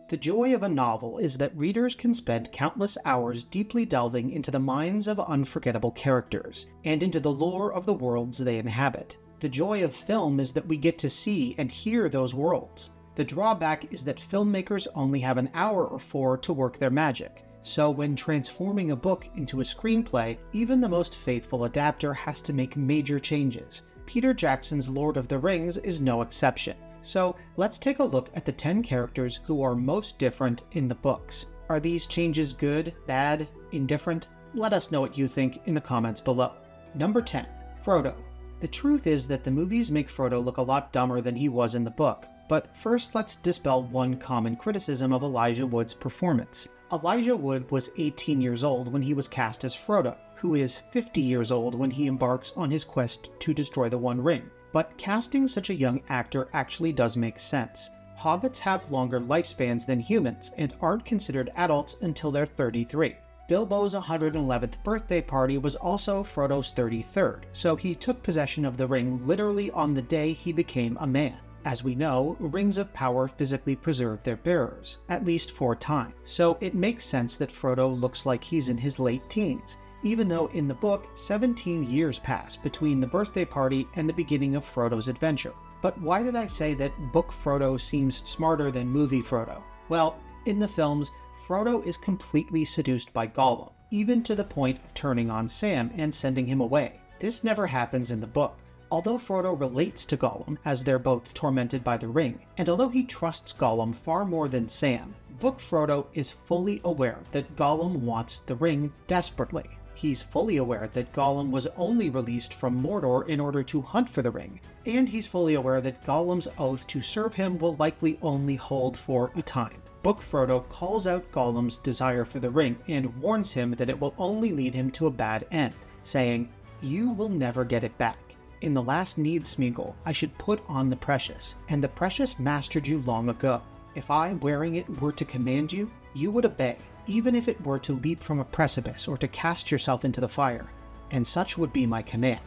The joy of a novel is that readers can spend countless hours deeply delving into the minds of unforgettable characters, and into the lore of the worlds they inhabit. The joy of film is that we get to see and hear those worlds. The drawback is that filmmakers only have an hour or 4 to work their magic, so when transforming a book into a screenplay, even the most faithful adapter has to make major changes. Peter Jackson's Lord of the Rings is no exception. So let's take a look at the 10 characters who are most different in the books. Are these changes good, bad, indifferent? Let us know what you think in the comments below. Number 10. Frodo. The truth is that the movies make Frodo look a lot dumber than he was in the book, but first let's dispel one common criticism of Elijah Wood's performance. Elijah Wood was 18 years old when he was cast as Frodo, who is 50 years old when he embarks on his quest to destroy the One Ring. But casting such a young actor actually does make sense. Hobbits have longer lifespans than humans and aren't considered adults until they're 33. Bilbo's 111th birthday party was also Frodo's 33rd, so he took possession of the ring literally on the day he became a man. As we know, rings of power physically preserve their bearers, at least 4 times, so it makes sense that Frodo looks like he's in his late teens, even though in the book, 17 years pass between the birthday party and the beginning of Frodo's adventure. But why did I say that book Frodo seems smarter than movie Frodo? Well, in the films, Frodo is completely seduced by Gollum, even to the point of turning on Sam and sending him away. This never happens in the book. Although Frodo relates to Gollum, as they're both tormented by the ring, and although he trusts Gollum far more than Sam, book Frodo is fully aware that Gollum wants the ring desperately. He's fully aware that Gollum was only released from Mordor in order to hunt for the ring, and he's fully aware that Gollum's oath to serve him will likely only hold for a time. Book Frodo calls out Gollum's desire for the ring and warns him that it will only lead him to a bad end, saying, "You will never get it back. In the last need, Smeagol, I should put on the precious, and the precious mastered you long ago. If I, wearing it, were to command you, you would obey, even if it were to leap from a precipice or to cast yourself into the fire, and such would be my command."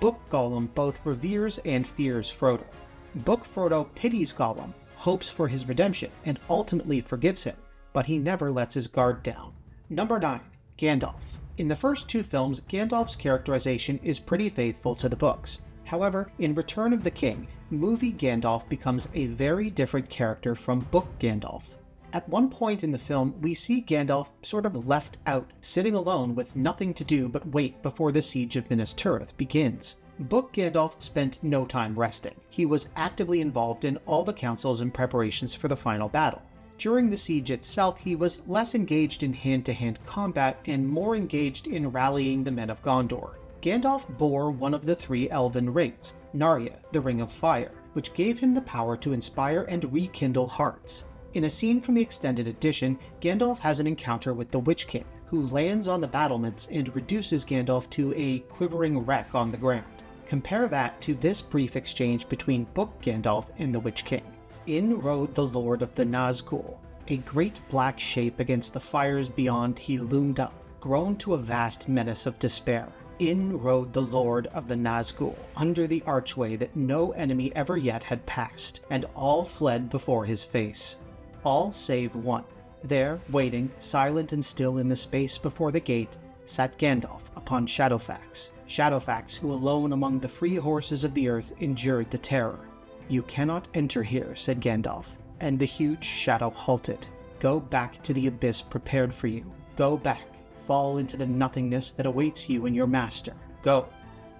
Book Gollum both reveres and fears Frodo. Book Frodo pities Gollum, hopes for his redemption, and ultimately forgives him, but he never lets his guard down. Number 9. Gandalf. In the first 2 films, Gandalf's characterization is pretty faithful to the books. However, in Return of the King, movie Gandalf becomes a very different character from book Gandalf. At one point in the film, we see Gandalf sort of left out, sitting alone with nothing to do but wait before the siege of Minas Tirith begins. Book Gandalf spent no time resting. He was actively involved in all the councils and preparations for the final battle. During the siege itself, he was less engaged in hand-to-hand combat and more engaged in rallying the men of Gondor. Gandalf bore one of the 3 elven rings, Narya, the Ring of Fire, which gave him the power to inspire and rekindle hearts. In a scene from the extended edition, Gandalf has an encounter with the Witch King, who lands on the battlements and reduces Gandalf to a quivering wreck on the ground. Compare that to this brief exchange between book Gandalf and the Witch King. In rode the Lord of the Nazgul. A great black shape against the fires beyond he loomed up, grown to a vast menace of despair. In rode the Lord of the Nazgul, under the archway that no enemy ever yet had passed, and all fled before his face. All save one. There, waiting, silent and still in the space before the gate, sat Gandalf upon Shadowfax. Shadowfax, who alone among the free horses of the earth endured the terror. "You cannot enter here," said Gandalf, and the huge shadow halted. "Go back to the abyss prepared for you. Go back. Fall into the nothingness that awaits you and your master. Go."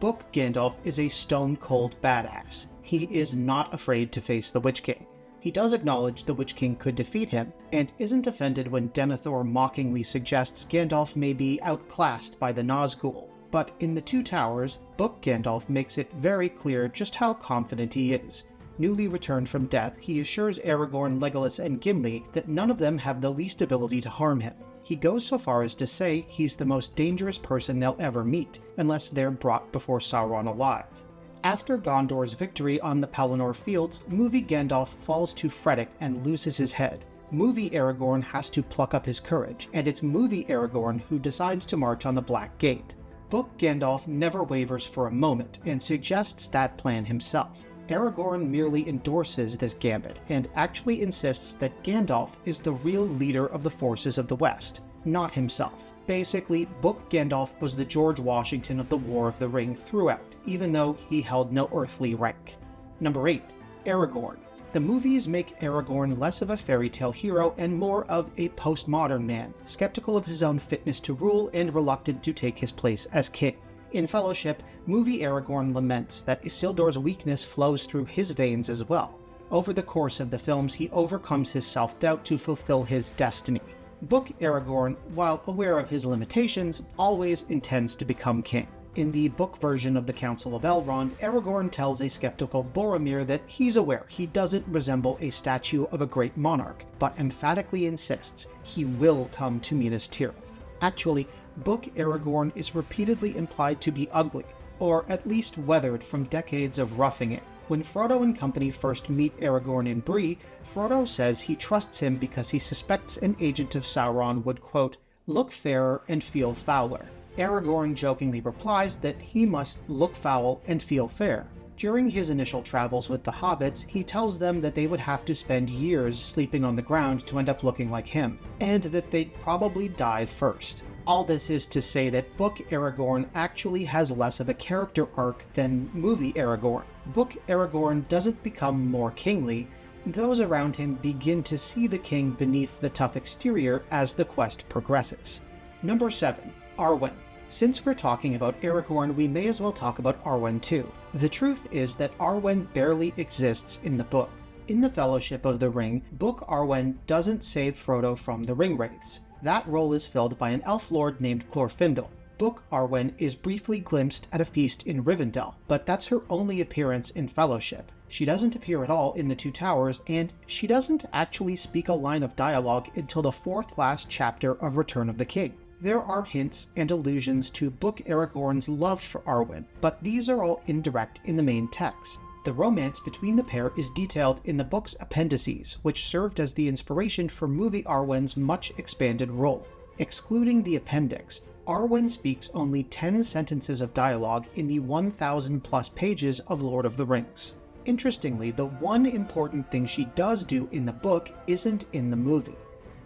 Book Gandalf is a stone-cold badass. He is not afraid to face the Witch King. He does acknowledge the Witch King could defeat him, and isn't offended when Denethor mockingly suggests Gandalf may be outclassed by the Nazgul. But in the 2 Towers, Book Gandalf makes it very clear just how confident he is. Newly returned from death, he assures Aragorn, Legolas, and Gimli that none of them have the least ability to harm him. He goes so far as to say he's the most dangerous person they'll ever meet, unless they're brought before Sauron alive. After Gondor's victory on the Pelennor fields, movie Gandalf falls to Freddick and loses his head. Movie Aragorn has to pluck up his courage, and it's movie Aragorn who decides to march on the Black Gate. Book Gandalf never wavers for a moment and suggests that plan himself. Aragorn merely endorses this gambit and actually insists that Gandalf is the real leader of the forces of the West, not himself. Basically, Book Gandalf was the George Washington of the War of the Ring throughout, even though he held no earthly rank. Number 8. Aragorn. The movies make Aragorn less of a fairy tale hero and more of a postmodern man, skeptical of his own fitness to rule and reluctant to take his place as king. In Fellowship, movie Aragorn laments that Isildur's weakness flows through his veins as well. Over the course of the films, he overcomes his self-doubt to fulfill his destiny. Book Aragorn, while aware of his limitations, always intends to become king. In the book version of the Council of Elrond, Aragorn tells a skeptical Boromir that he's aware he doesn't resemble a statue of a great monarch, but emphatically insists he will come to Minas Tirith. Actually, Book Aragorn is repeatedly implied to be ugly, or at least weathered from decades of roughing it. When Frodo and company first meet Aragorn in Bree, Frodo says he trusts him because he suspects an agent of Sauron would, quote, look fairer and feel fouler. Aragorn jokingly replies that he must look foul and feel fair. During his initial travels with the hobbits, he tells them that they would have to spend years sleeping on the ground to end up looking like him, and that they'd probably die first. All this is to say that Book Aragorn actually has less of a character arc than movie Aragorn. Book Aragorn doesn't become more kingly. Those around him begin to see the king beneath the tough exterior as the quest progresses. Number 7. Arwen. Since we're talking about Aragorn, we may as well talk about Arwen too. The truth is that Arwen barely exists in the book. In the Fellowship of the Ring, Book Arwen doesn't save Frodo from the Ringwraiths. That role is filled by an elf lord named Glorfindel. Book Arwen is briefly glimpsed at a feast in Rivendell, but that's her only appearance in Fellowship. She doesn't appear at all in the Two Towers, and she doesn't actually speak a line of dialogue until the fourth last chapter of Return of the King. There are hints and allusions to Book Aragorn's love for Arwen, but these are all indirect in the main text. The romance between the pair is detailed in the book's appendices, which served as the inspiration for movie Arwen's much expanded role. Excluding the appendix, Arwen speaks only 10 sentences of dialogue in the 1,000+ pages of Lord of the Rings. Interestingly, the one important thing she does do in the book isn't in the movie.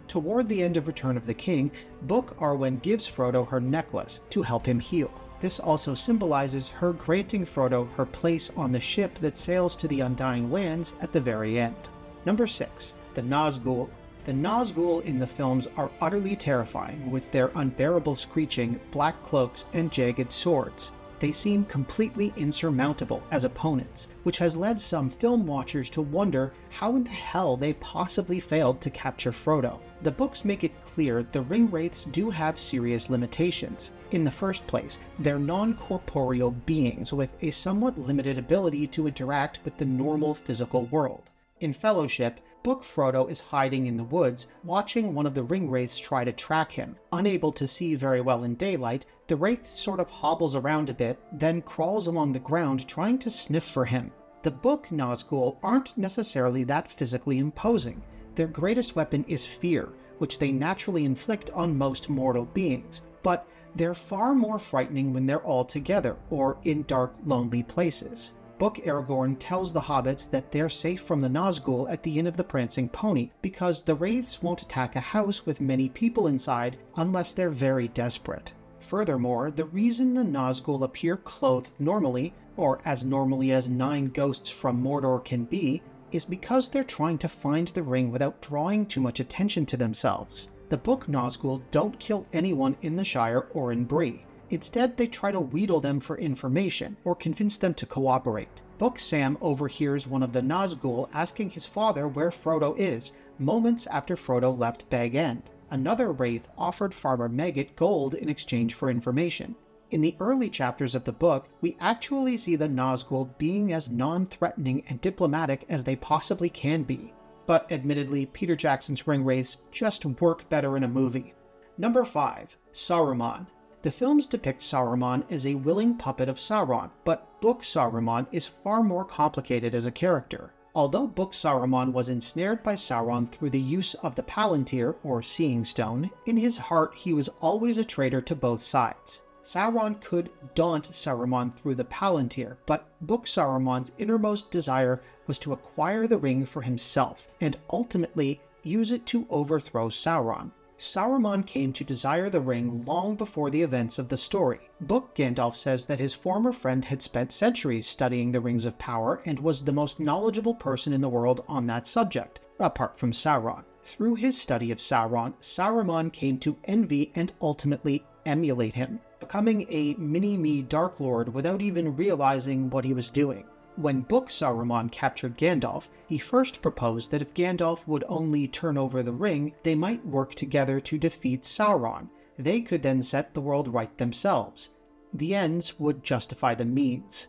Toward the end of Return of the King, Book Arwen gives Frodo her necklace to help him heal. This also symbolizes her granting Frodo her place on the ship that sails to the Undying Lands at the very end. Number 6. The Nazgul. The Nazgul in the films are utterly terrifying with their unbearable screeching, black cloaks, and jagged swords. They seem completely insurmountable as opponents, which has led some film watchers to wonder how in the hell they possibly failed to capture Frodo. The books make it clear the Ringwraiths do have serious limitations. In the first place, they're non-corporeal beings with a somewhat limited ability to interact with the normal physical world. In Fellowship, Book Frodo is hiding in the woods, watching one of the Ringwraiths try to track him. Unable to see very well in daylight, the Wraith sort of hobbles around a bit, then crawls along the ground trying to sniff for him. The book Nazgul aren't necessarily that physically imposing. Their greatest weapon is fear, which they naturally inflict on most mortal beings, but they're far more frightening when they're all together, or in dark, lonely places. Book Aragorn tells the hobbits that they're safe from the Nazgul at the Inn of the Prancing Pony because the Wraiths won't attack a house with many people inside unless they're very desperate. Furthermore, the reason the Nazgul appear clothed normally, or as normally as 9 ghosts from Mordor can be, is because they're trying to find the ring without drawing too much attention to themselves. The book Nazgul don't kill anyone in the Shire or in Bree. Instead, they try to wheedle them for information, or convince them to cooperate. Book Sam overhears one of the Nazgul asking his father where Frodo is, moments after Frodo left Bag End. Another Wraith offered Farmer Maggot gold in exchange for information. In the early chapters of the book, we actually see the Nazgul being as non-threatening and diplomatic as they possibly can be. But admittedly, Peter Jackson's Ringwraiths just work better in a movie. Number 5. Saruman. The films depict Saruman as a willing puppet of Sauron, but Book Saruman is far more complicated as a character. Although Book Saruman was ensnared by Sauron through the use of the Palantir, or Seeing Stone, in his heart he was always a traitor to both sides. Sauron could daunt Saruman through the Palantir, but Book Saruman's innermost desire was to acquire the ring for himself, and ultimately use it to overthrow Sauron. Saruman came to desire the ring long before the events of the story. Book Gandalf says that his former friend had spent centuries studying the Rings of Power and was the most knowledgeable person in the world on that subject, apart from Sauron. Through his study of Sauron, Saruman came to envy and ultimately emulate him, becoming a mini-me Dark Lord without even realizing what he was doing. When Book Saruman captured Gandalf, he first proposed that if Gandalf would only turn over the ring, they might work together to defeat Sauron. They could then set the world right themselves. The ends would justify the means.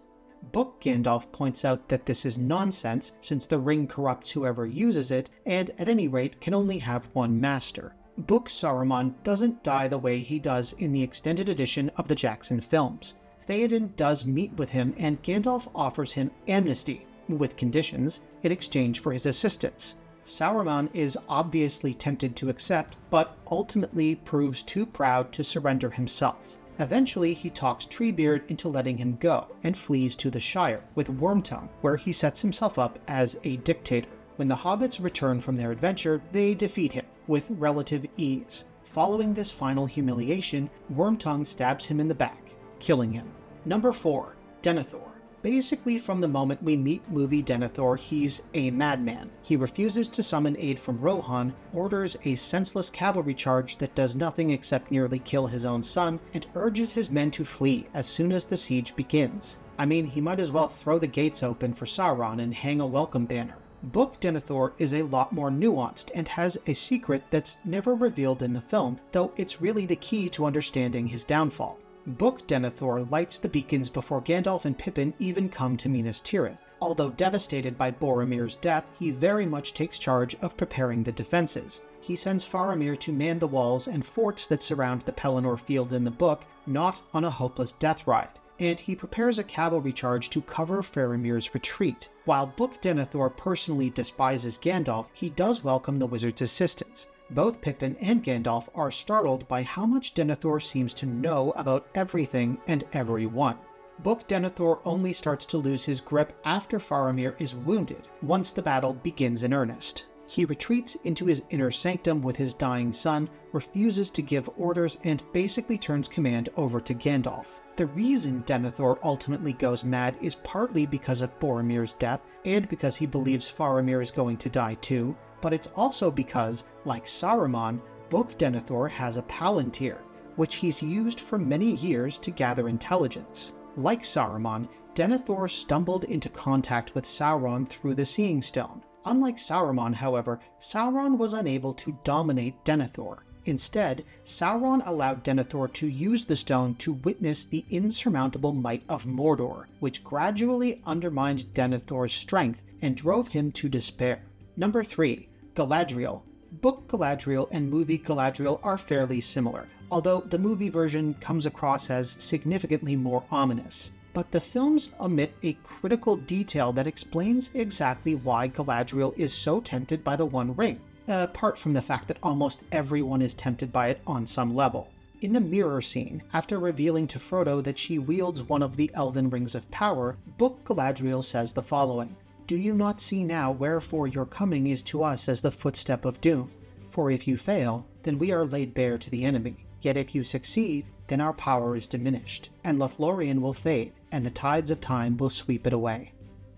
Book Gandalf points out that this is nonsense, since the ring corrupts whoever uses it, and at any rate can only have one master. Book Saruman doesn't die the way he does in the extended edition of the Jackson films. Theoden does meet with him, and Gandalf offers him amnesty, with conditions, in exchange for his assistance. Saruman is obviously tempted to accept, but ultimately proves too proud to surrender himself. Eventually, he talks Treebeard into letting him go, and flees to the Shire, with Wormtongue, where he sets himself up as a dictator. When the hobbits return from their adventure, they defeat him, with relative ease. Following this final humiliation, Wormtongue stabs him in the back, killing him. Number 4. Denethor. Basically, from the moment we meet movie Denethor, he's a madman. He refuses to summon aid from Rohan, orders a senseless cavalry charge that does nothing except nearly kill his own son, and urges his men to flee as soon as the siege begins. I mean, he might as well throw the gates open for Sauron and hang a welcome banner. Book Denethor is a lot more nuanced and has a secret that's never revealed in the film, though it's really the key to understanding his downfall. Book Denethor lights the beacons before Gandalf and Pippin even come to Minas Tirith. Although devastated by Boromir's death, he very much takes charge of preparing the defenses. He sends Faramir to man the walls and forts that surround the Pelennor field in the book, not on a hopeless death ride, and he prepares a cavalry charge to cover Faramir's retreat. While Book Denethor personally despises Gandalf, he does welcome the wizard's assistance. Both Pippin and Gandalf are startled by how much Denethor seems to know about everything and everyone. Book Denethor only starts to lose his grip after Faramir is wounded, once the battle begins in earnest. He retreats into his inner sanctum with his dying son, refuses to give orders, and basically turns command over to Gandalf. The reason Denethor ultimately goes mad is partly because of Boromir's death, and because he believes Faramir is going to die too, but it's also because, like Saruman, Book Denethor has a Palantir, which he's used for many years to gather intelligence. Like Saruman, Denethor stumbled into contact with Sauron through the Seeing Stone. Unlike Saruman, however, Sauron was unable to dominate Denethor. Instead, Sauron allowed Denethor to use the stone to witness the insurmountable might of Mordor, which gradually undermined Denethor's strength and drove him to despair. Number 3. Galadriel. Book Galadriel and movie Galadriel are fairly similar, although the movie version comes across as significantly more ominous. But the films omit a critical detail that explains exactly why Galadriel is so tempted by the One Ring, apart from the fact that almost everyone is tempted by it on some level. In the mirror scene, after revealing to Frodo that she wields one of the Elven Rings of Power, Book Galadriel says the following: "Do you not see now wherefore your coming is to us as the footstep of doom? For if you fail, then we are laid bare to the enemy. Yet if you succeed, then our power is diminished, and Lothlorien will fade, and the tides of time will sweep it away."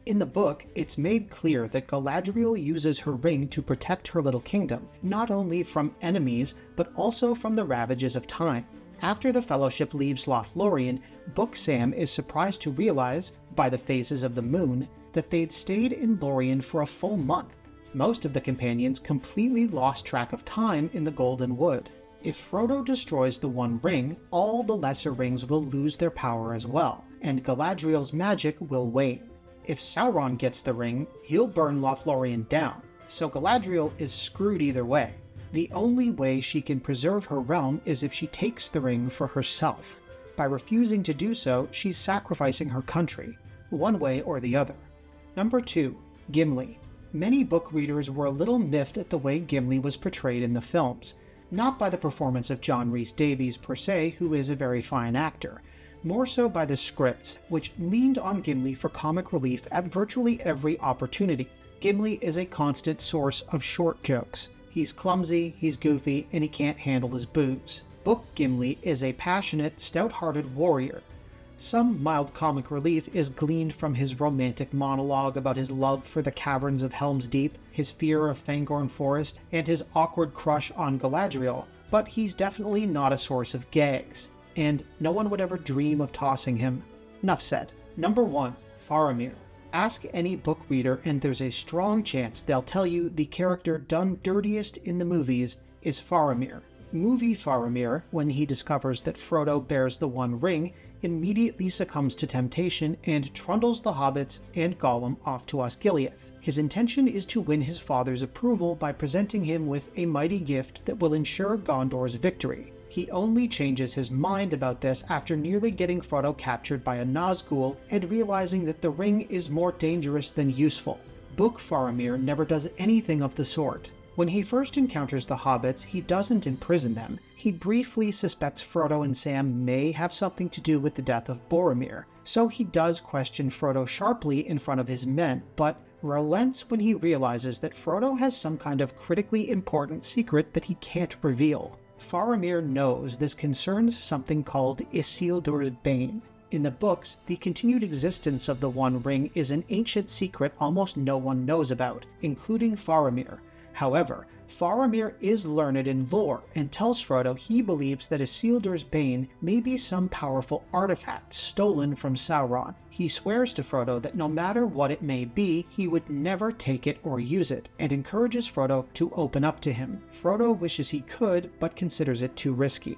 In the book, it's made clear that Galadriel uses her ring to protect her little kingdom, not only from enemies, but also from the ravages of time. After the Fellowship leaves Lothlorien, Book Sam is surprised to realize, by the phases of the moon, that they'd stayed in Lorien for a full month. Most of the companions completely lost track of time in the Golden Wood. If Frodo destroys the One Ring, all the lesser rings will lose their power as well, and Galadriel's magic will wane. If Sauron gets the ring, he'll burn Lothlorien down, so Galadriel is screwed either way. The only way she can preserve her realm is if she takes the ring for herself. By refusing to do so, she's sacrificing her country, one way or the other. Number 2. Gimli. Many book readers were a little miffed at the way Gimli was portrayed in the films. not by the performance of John Rhys-Davies per se, who is a very fine actor, more so by the scripts, which leaned on Gimli for comic relief at virtually every opportunity. Gimli is a constant source of short jokes. He's clumsy, he's goofy, and he can't handle his booze. Book Gimli is a passionate, stout-hearted warrior. Some mild comic relief is gleaned from his romantic monologue about his love for the caverns of Helm's Deep, his fear of Fangorn Forest, and his awkward crush on Galadriel, but he's definitely not a source of gags, and no one would ever dream of tossing him. Enough said. Number 1. Faramir. Ask any book reader and there's a strong chance they'll tell you the character done dirtiest in the movies is Faramir. Movie Faramir, when he discovers that Frodo bears the One Ring, immediately succumbs to temptation and trundles the hobbits and Gollum off to Osgiliath. His intention is to win his father's approval by presenting him with a mighty gift that will ensure Gondor's victory. He only changes his mind about this after nearly getting Frodo captured by a Nazgul and realizing that the ring is more dangerous than useful. Book Faramir never does anything of the sort. When he first encounters the hobbits, he doesn't imprison them. He briefly suspects Frodo and Sam may have something to do with the death of Boromir, so he does question Frodo sharply in front of his men, but relents when he realizes that Frodo has some kind of critically important secret that he can't reveal. Faramir knows this concerns something called Isildur's Bane. In the books, the continued existence of the One Ring is an ancient secret almost no one knows about, including Faramir. However, Faramir is learned in lore and tells Frodo he believes that Isildur's Bane may be some powerful artifact stolen from Sauron. He swears to Frodo that no matter what it may be, he would never take it or use it, and encourages Frodo to open up to him. Frodo wishes he could, but considers it too risky.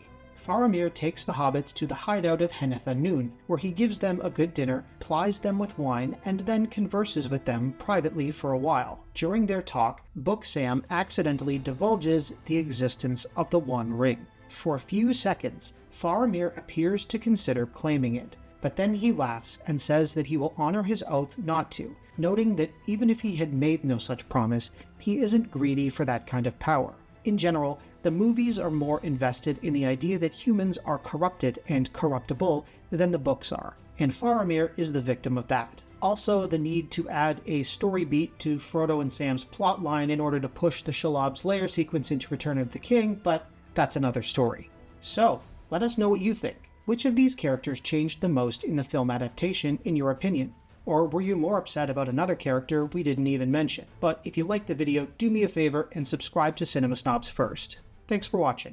Faramir takes the hobbits to the hideout of Henneth-Annwn, where he gives them a good dinner, plies them with wine, and then converses with them privately for a while. During their talk, Book Sam accidentally divulges the existence of the One Ring. For a few seconds, Faramir appears to consider claiming it, but then he laughs and says that he will honor his oath not to, noting that even if he had made no such promise, he isn't greedy for that kind of power. In general, the movies are more invested in the idea that humans are corrupted and corruptible than the books are, and Faramir is the victim of that. Also, the need to add a story beat to Frodo and Sam's plotline in order to push the Shelob's Lair sequence into Return of the King, but that's another story. So, let us know what you think. Which of these characters changed the most in the film adaptation, in your opinion? Or were you more upset about another character we didn't even mention? But if you liked the video, do me a favor and subscribe to Cinema Snobs first. Thanks for watching.